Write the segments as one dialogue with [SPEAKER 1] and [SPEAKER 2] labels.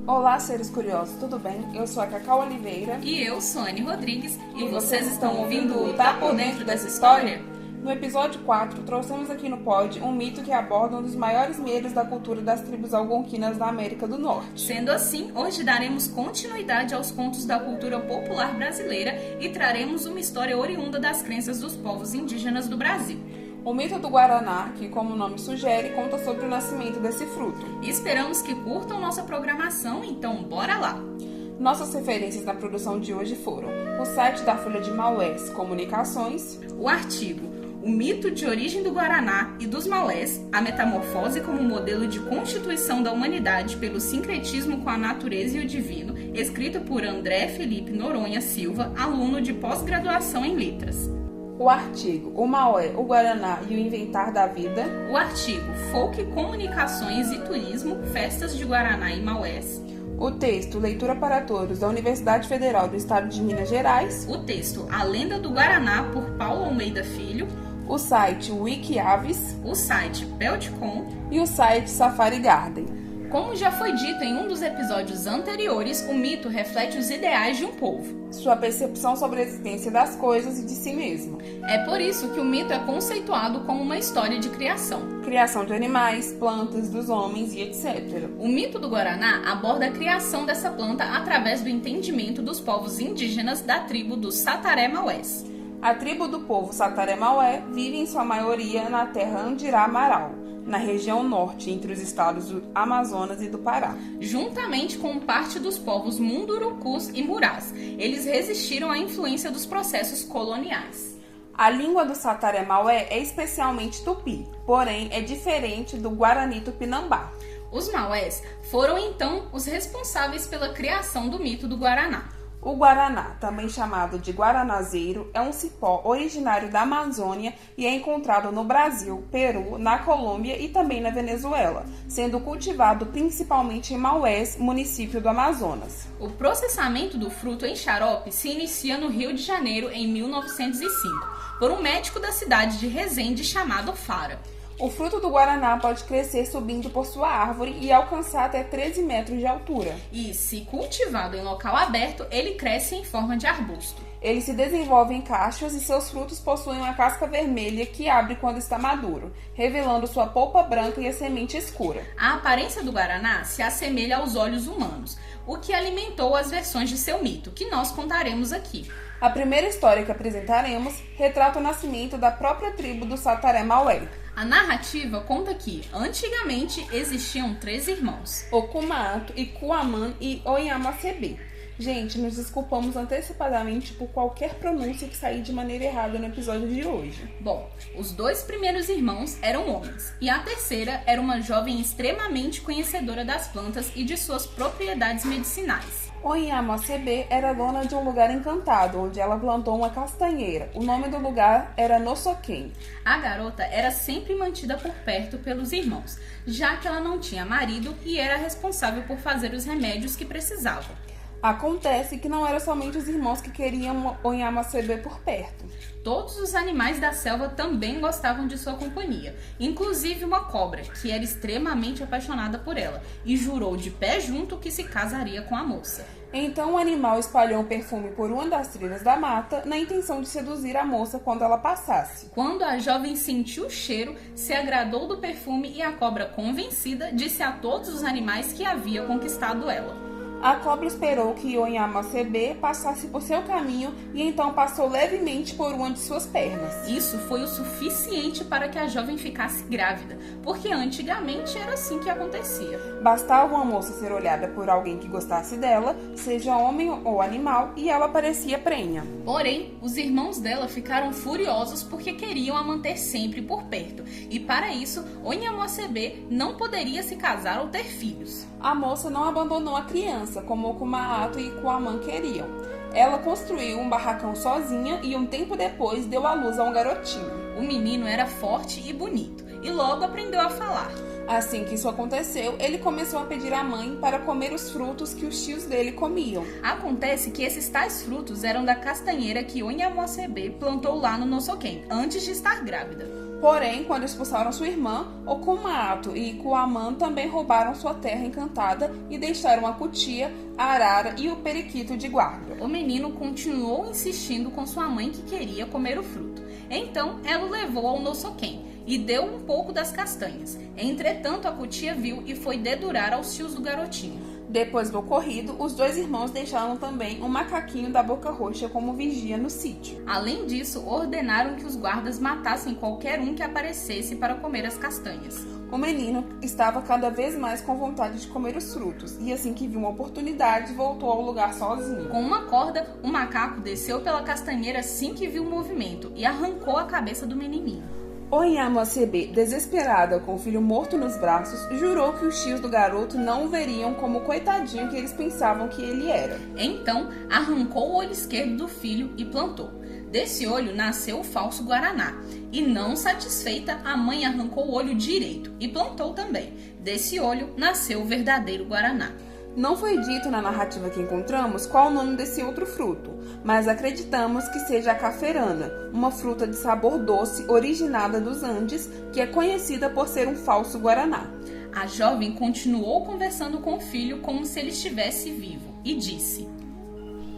[SPEAKER 1] Olá, seres curiosos, tudo bem? Eu sou a Cacau Oliveira.
[SPEAKER 2] E eu sou a Anne Rodrigues.
[SPEAKER 1] E vocês estão ouvindo o Tá Por Dentro dessa História? No episódio 4, trouxemos aqui no pod um mito que aborda um dos maiores medos da cultura das tribos algonquinas da América do Norte.
[SPEAKER 2] Sendo assim, hoje daremos continuidade aos contos da cultura popular brasileira e traremos uma história oriunda das crenças dos povos indígenas do Brasil.
[SPEAKER 1] O mito do Guaraná, que como o nome sugere, conta sobre o nascimento desse fruto.
[SPEAKER 2] Esperamos que curtam nossa programação, então bora lá!
[SPEAKER 1] Nossas referências na produção de hoje foram o site da Folha de Maués Comunicações,
[SPEAKER 2] o artigo O Mito de Origem do Guaraná e dos Maués, a metamorfose como modelo de constituição da humanidade pelo sincretismo com a natureza e o divino, escrito por André Felipe Noronha Silva, aluno de pós-graduação em letras.
[SPEAKER 1] O artigo O Maué, o Guaraná e o Inventar da Vida.
[SPEAKER 2] O artigo Folk, Comunicações e Turismo, Festas de Guaraná e Maués.
[SPEAKER 1] O texto Leitura para Todos da Universidade Federal do Estado de Minas Gerais.
[SPEAKER 2] O texto A Lenda do Guaraná, por Paulo Almeida Filho.
[SPEAKER 1] O site Wikiaves.
[SPEAKER 2] O site Peltcom.
[SPEAKER 1] E o site Safari Garden.
[SPEAKER 2] Como já foi dito em um dos episódios anteriores, o mito reflete os ideais de um povo,
[SPEAKER 1] sua percepção sobre a existência das coisas e de si mesmo.
[SPEAKER 2] É por isso que o mito é conceituado como uma história de criação.
[SPEAKER 1] Criação de animais, plantas, dos homens e etc.
[SPEAKER 2] O mito do Guaraná aborda a criação dessa planta através do entendimento dos povos indígenas da tribo dos Sataré-Maués.
[SPEAKER 1] A tribo do povo Sataré-Maué vive em sua maioria na terra Andirá-Amaral, na região norte, entre os estados do Amazonas e do Pará.
[SPEAKER 2] Juntamente com parte dos povos Mundurucus e Murás, eles resistiram à influência dos processos coloniais.
[SPEAKER 1] A língua do Sataré-Maué é especialmente tupi, porém é diferente do Guarani Tupinambá.
[SPEAKER 2] Os Maués foram então os responsáveis pela criação do mito do Guaraná.
[SPEAKER 1] O guaraná, também chamado de guaranazeiro, é um cipó originário da Amazônia e é encontrado no Brasil, Peru, na Colômbia e também na Venezuela, sendo cultivado principalmente em Maués, município do Amazonas.
[SPEAKER 2] O processamento do fruto em xarope se inicia no Rio de Janeiro em 1905, por um médico da cidade de Resende chamado Fara.
[SPEAKER 1] O fruto do guaraná pode crescer subindo por sua árvore e alcançar até 13 metros de altura.
[SPEAKER 2] E, se cultivado em local aberto, ele cresce em forma de arbusto.
[SPEAKER 1] Ele se desenvolve em cachos e seus frutos possuem uma casca vermelha que abre quando está maduro, revelando sua polpa branca e a semente escura.
[SPEAKER 2] A aparência do guaraná se assemelha aos olhos humanos, o que alimentou as versões de seu mito, que nós contaremos aqui.
[SPEAKER 1] A primeira história que apresentaremos retrata o nascimento da própria tribo do Sataré-Maué.
[SPEAKER 2] A narrativa conta que, antigamente, existiam 3 irmãos:
[SPEAKER 1] Okumaato, Ikuamã e Onhamacebê. Gente, nos desculpamos antecipadamente por qualquer pronúncia que sair de maneira errada no episódio de hoje.
[SPEAKER 2] Bom, os 2 primeiros irmãos eram homens, e a terceira era uma jovem extremamente conhecedora das plantas e de suas propriedades medicinais.
[SPEAKER 1] Onhamacebê era dona de um lugar encantado, onde ela plantou uma castanheira. O nome do lugar era Nossoquém.
[SPEAKER 2] A garota era sempre mantida por perto pelos irmãos, já que ela não tinha marido e era responsável por fazer os remédios que precisavam.
[SPEAKER 1] Acontece que não eram somente os irmãos que queriam Onhamacebê por perto.
[SPEAKER 2] Todos os animais da selva também gostavam de sua companhia, inclusive uma cobra, que era extremamente apaixonada por ela, e jurou de pé junto que se casaria com a moça.
[SPEAKER 1] Então o animal espalhou um perfume por uma das trilhas da mata, na intenção de seduzir a moça quando ela passasse.
[SPEAKER 2] Quando a jovem sentiu o cheiro, se agradou do perfume e a cobra, convencida, disse a todos os animais que havia conquistado ela.
[SPEAKER 1] A cobra esperou que Onhamacebê passasse por seu caminho e então passou levemente por uma de suas pernas.
[SPEAKER 2] Isso foi o suficiente para que a jovem ficasse grávida, porque antigamente era assim que acontecia.
[SPEAKER 1] Bastava uma moça ser olhada por alguém que gostasse dela, seja homem ou animal, e ela parecia prenha.
[SPEAKER 2] Porém, os irmãos dela ficaram furiosos porque queriam a manter sempre por perto, e para isso, Onhamacebê não poderia se casar ou ter filhos.
[SPEAKER 1] A moça não abandonou a criança, como Okumaato e Ikuamã queriam. Ela construiu um barracão sozinha e um tempo depois deu à luz a um garotinho.
[SPEAKER 2] O menino era forte e bonito, e logo aprendeu a falar.
[SPEAKER 1] Assim que isso aconteceu, ele começou a pedir à mãe para comer os frutos que os tios dele comiam.
[SPEAKER 2] Acontece que esses tais frutos eram da castanheira que Onhamacebê plantou lá no Nossoquém, antes de estar grávida.
[SPEAKER 1] Porém, quando expulsaram sua irmã, Okumato e Kuaman também roubaram sua terra encantada e deixaram a cutia, a arara e o periquito de guarda.
[SPEAKER 2] O menino continuou insistindo com sua mãe que queria comer o fruto. Então, ela o levou ao Nossoquém e deu um pouco das castanhas. Entretanto, a cutia viu e foi dedurar aos tios do garotinho.
[SPEAKER 1] Depois do ocorrido, os dois irmãos deixaram também um macaquinho da boca roxa como vigia no sítio.
[SPEAKER 2] Além disso, ordenaram que os guardas matassem qualquer um que aparecesse para comer as castanhas.
[SPEAKER 1] O menino estava cada vez mais com vontade de comer os frutos, e assim que viu uma oportunidade, voltou ao lugar sozinho.
[SPEAKER 2] Com uma corda, o macaco desceu pela castanheira assim que viu o movimento e arrancou a cabeça do menininho.
[SPEAKER 1] Onyamasebe, desesperada com o filho morto nos braços, jurou que os tios do garoto não o veriam como o coitadinho que eles pensavam que ele era.
[SPEAKER 2] Então, arrancou o olho esquerdo do filho e plantou. Desse olho nasceu o falso guaraná. E não satisfeita, a mãe arrancou o olho direito e plantou também. Desse olho nasceu o verdadeiro guaraná.
[SPEAKER 1] Não foi dito na narrativa que encontramos qual o nome desse outro fruto, mas acreditamos que seja a caferana, uma fruta de sabor doce originada dos Andes, que é conhecida por ser um falso guaraná.
[SPEAKER 2] A jovem continuou conversando com o filho como se ele estivesse vivo e disse: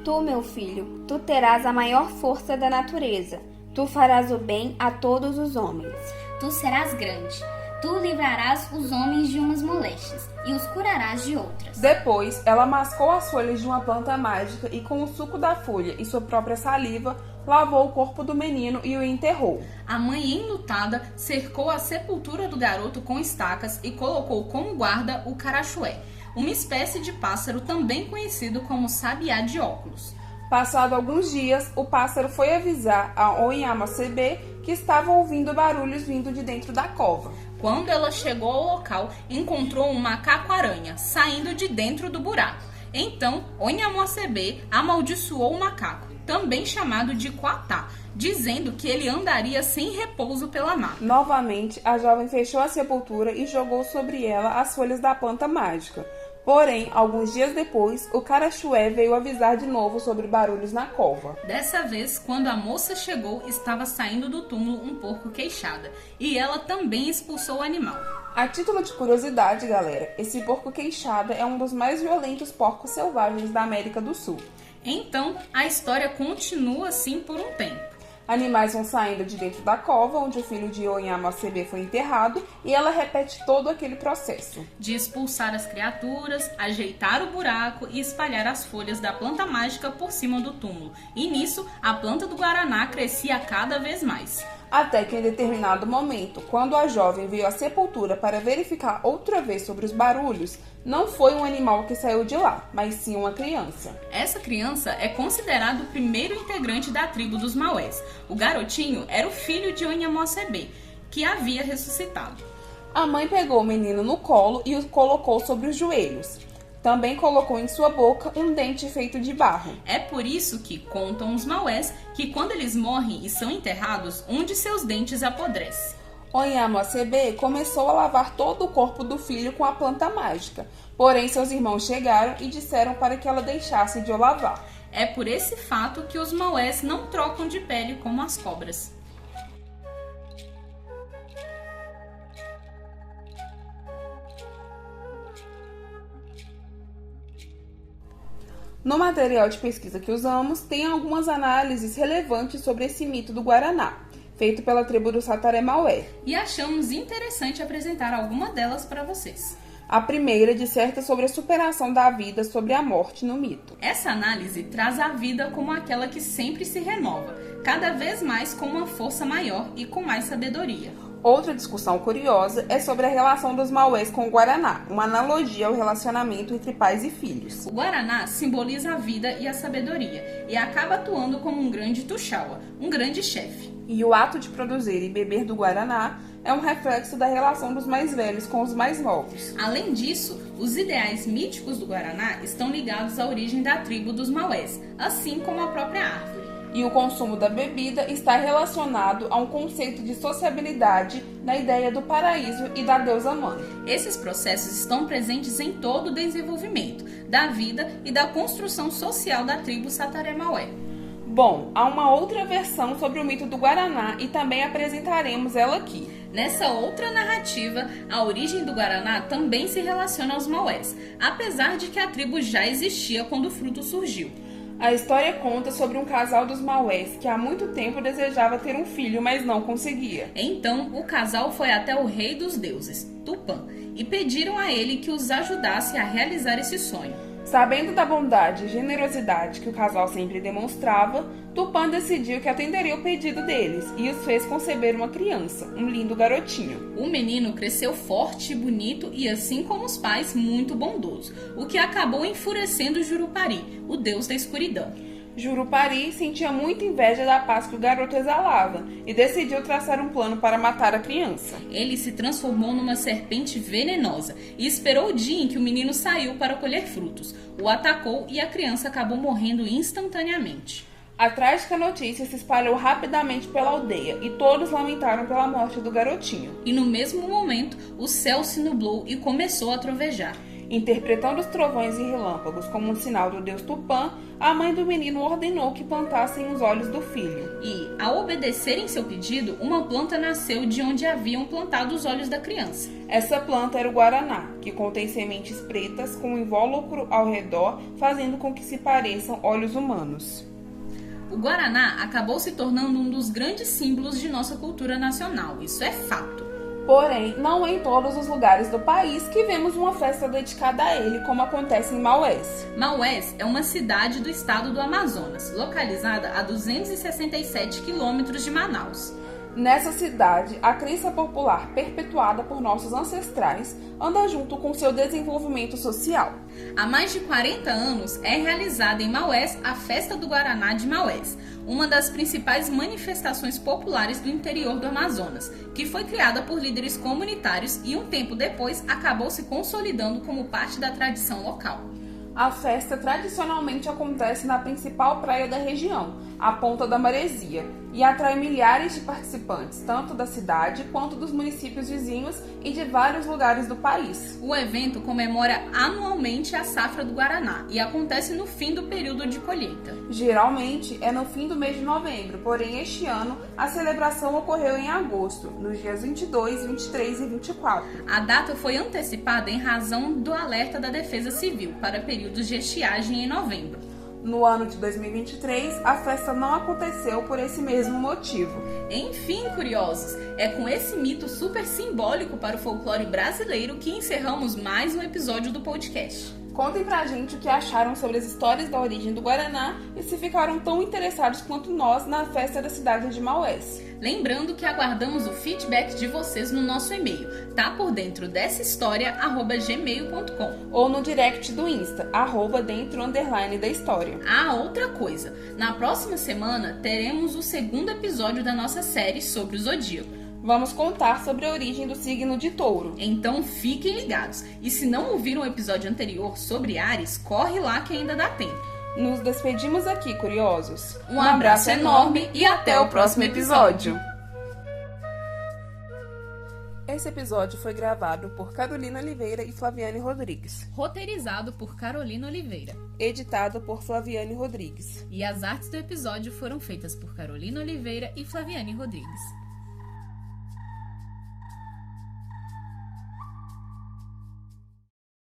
[SPEAKER 3] Tu, meu filho, tu terás a maior força da natureza. Tu farás o bem a todos os homens.
[SPEAKER 4] Tu serás grande. Tu livrarás os homens de umas moléstias e os curarás de outras.
[SPEAKER 1] Depois, ela mascou as folhas de uma planta mágica e com o suco da folha e sua própria saliva, lavou o corpo do menino e o enterrou.
[SPEAKER 2] A mãe, enlutada, cercou a sepultura do garoto com estacas e colocou como guarda o carachué, uma espécie de pássaro também conhecido como sabiá de óculos.
[SPEAKER 1] Passado alguns dias, o pássaro foi avisar a Onyamasebe que estava ouvindo barulhos vindo de dentro da cova.
[SPEAKER 2] Quando ela chegou ao local, encontrou um macaco-aranha saindo de dentro do buraco. Então, Onyamasebe amaldiçoou o macaco, também chamado de Quatá, dizendo que ele andaria sem repouso pela mata.
[SPEAKER 1] Novamente, a jovem fechou a sepultura e jogou sobre ela as folhas da planta mágica. Porém, alguns dias depois, o carachué veio avisar de novo sobre barulhos na cova.
[SPEAKER 2] Dessa vez, quando a moça chegou, estava saindo do túmulo um porco queixada, e ela também expulsou o animal.
[SPEAKER 1] A título de curiosidade, galera, esse porco queixada é um dos mais violentos porcos selvagens da América do Sul.
[SPEAKER 2] Então, a história continua assim por um tempo.
[SPEAKER 1] Animais vão saindo de dentro da cova, onde o filho de Onyamasebe foi enterrado, e ela repete todo aquele processo.
[SPEAKER 2] De expulsar as criaturas, ajeitar o buraco e espalhar as folhas da planta mágica por cima do túmulo. E nisso, a planta do guaraná crescia cada vez mais.
[SPEAKER 1] Até que em determinado momento, quando a jovem veio à sepultura para verificar outra vez sobre os barulhos, não foi um animal que saiu de lá, mas sim uma criança.
[SPEAKER 2] Essa criança é considerado o primeiro integrante da tribo dos Maués. O garotinho era o filho de Onyamasebe, que havia ressuscitado.
[SPEAKER 1] A mãe pegou o menino no colo e o colocou sobre os joelhos. Também colocou em sua boca um dente feito de barro.
[SPEAKER 2] É por isso que contam os Maués que quando eles morrem e são enterrados, um de seus dentes apodrece.
[SPEAKER 1] Onyamasebe começou a lavar todo o corpo do filho com a planta mágica. Porém, seus irmãos chegaram e disseram para que ela deixasse de o lavar.
[SPEAKER 2] É por esse fato que os Maués não trocam de pele como as cobras.
[SPEAKER 1] No material de pesquisa que usamos, tem algumas análises relevantes sobre esse mito do Guaraná, feito pela tribo do Sataré-Maué.
[SPEAKER 2] E achamos interessante apresentar alguma delas para vocês.
[SPEAKER 1] A primeira disserta sobre a superação da vida sobre a morte no mito.
[SPEAKER 2] Essa análise traz a vida como aquela que sempre se renova, cada vez mais com uma força maior e com mais sabedoria.
[SPEAKER 1] Outra discussão curiosa é sobre a relação dos Maués com o Guaraná, uma analogia ao relacionamento entre pais e filhos.
[SPEAKER 2] O Guaraná simboliza a vida e a sabedoria e acaba atuando como um grande tuxaua, um grande chefe.
[SPEAKER 1] E o ato de produzir e beber do Guaraná é um reflexo da relação dos mais velhos com os mais novos.
[SPEAKER 2] Além disso, os ideais míticos do Guaraná estão ligados à origem da tribo dos Maués, assim como a própria árvore.
[SPEAKER 1] E o consumo da bebida está relacionado a um conceito de sociabilidade na ideia do paraíso e da deusa mãe.
[SPEAKER 2] Esses processos estão presentes em todo o desenvolvimento da vida e da construção social da tribo Sataré-Maué.
[SPEAKER 1] Bom, há uma outra versão sobre o mito do Guaraná e também apresentaremos ela aqui.
[SPEAKER 2] Nessa outra narrativa, a origem do Guaraná também se relaciona aos Maués, apesar de que a tribo já existia quando o fruto surgiu.
[SPEAKER 1] A história conta sobre um casal dos Maués que há muito tempo desejava ter um filho, mas não conseguia.
[SPEAKER 2] Então, o casal foi até o rei dos deuses, Tupã, e pediram a ele que os ajudasse a realizar esse sonho.
[SPEAKER 1] Sabendo da bondade e generosidade que o casal sempre demonstrava, Tupã decidiu que atenderia o pedido deles e os fez conceber uma criança, um lindo garotinho.
[SPEAKER 2] O menino cresceu forte e bonito e, assim como os pais, muito bondoso, o que acabou enfurecendo Jurupari, o deus da escuridão.
[SPEAKER 1] Jurupari sentia muita inveja da paz que o garoto exalava e decidiu traçar um plano para matar a criança.
[SPEAKER 2] Ele se transformou numa serpente venenosa e esperou o dia em que o menino saiu para colher frutos. O atacou e a criança acabou morrendo instantaneamente.
[SPEAKER 1] A trágica notícia se espalhou rapidamente pela aldeia e todos lamentaram pela morte do garotinho.
[SPEAKER 2] E no mesmo momento, o céu se nublou e começou a trovejar.
[SPEAKER 1] Interpretando os trovões e relâmpagos como um sinal do deus Tupã, a mãe do menino ordenou que plantassem os olhos do filho.
[SPEAKER 2] E, ao obedecerem seu pedido, uma planta nasceu de onde haviam plantado os olhos da criança.
[SPEAKER 1] Essa planta era o Guaraná, que contém sementes pretas com um invólucro ao redor, fazendo com que se pareçam olhos humanos.
[SPEAKER 2] O Guaraná acabou se tornando um dos grandes símbolos de nossa cultura nacional, isso é fato.
[SPEAKER 1] Porém, não é em todos os lugares do país que vemos uma festa dedicada a ele, como acontece em Maués.
[SPEAKER 2] Maués é uma cidade do estado do Amazonas, localizada a 267 quilômetros de Manaus.
[SPEAKER 1] Nessa cidade, a crença popular perpetuada por nossos ancestrais anda junto com seu desenvolvimento social.
[SPEAKER 2] Há mais de 40 anos é realizada em Maués a Festa do Guaraná de Maués, uma das principais manifestações populares do interior do Amazonas, que foi criada por líderes comunitários e um tempo depois acabou se consolidando como parte da tradição local.
[SPEAKER 1] A festa tradicionalmente acontece na principal praia da região, a Ponta da Maresia, e atrai milhares de participantes, tanto da cidade quanto dos municípios vizinhos e de vários lugares do país.
[SPEAKER 2] O evento comemora anualmente a safra do Guaraná e acontece no fim do período de colheita.
[SPEAKER 1] Geralmente é no fim do mês de novembro, porém este ano a celebração ocorreu em agosto, nos dias 22, 23 e 24.
[SPEAKER 2] A data foi antecipada em razão do alerta da Defesa Civil para períodos de estiagem em novembro.
[SPEAKER 1] No ano de 2023, a festa não aconteceu por esse mesmo motivo.
[SPEAKER 2] Enfim, curiosos, é com esse mito super simbólico para o folclore brasileiro que encerramos mais um episódio do podcast.
[SPEAKER 1] Contem pra gente o que acharam sobre as histórias da origem do Guaraná e se ficaram tão interessados quanto nós na festa da cidade de Maués.
[SPEAKER 2] Lembrando que aguardamos o feedback de vocês no nosso e-mail, tá por dentro dessa história@gmail.com
[SPEAKER 1] ou no direct do Insta, @dentro_da história.
[SPEAKER 2] Ah, outra coisa, na próxima semana teremos o segundo episódio da nossa série sobre o Zodíaco.
[SPEAKER 1] Vamos contar sobre a origem do signo de Touro.
[SPEAKER 2] Então fiquem ligados. E se não ouviram o episódio anterior sobre Áries, corre lá que ainda dá tempo.
[SPEAKER 1] Nos despedimos aqui, curiosos.
[SPEAKER 2] Um abraço enorme e até o próximo episódio.
[SPEAKER 1] Esse episódio foi gravado por Carolina Oliveira e Flaviane Rodrigues.
[SPEAKER 2] Roteirizado por Carolina Oliveira.
[SPEAKER 1] Editado por Flaviane Rodrigues.
[SPEAKER 2] E as artes do episódio foram feitas por Carolina Oliveira e Flaviane Rodrigues.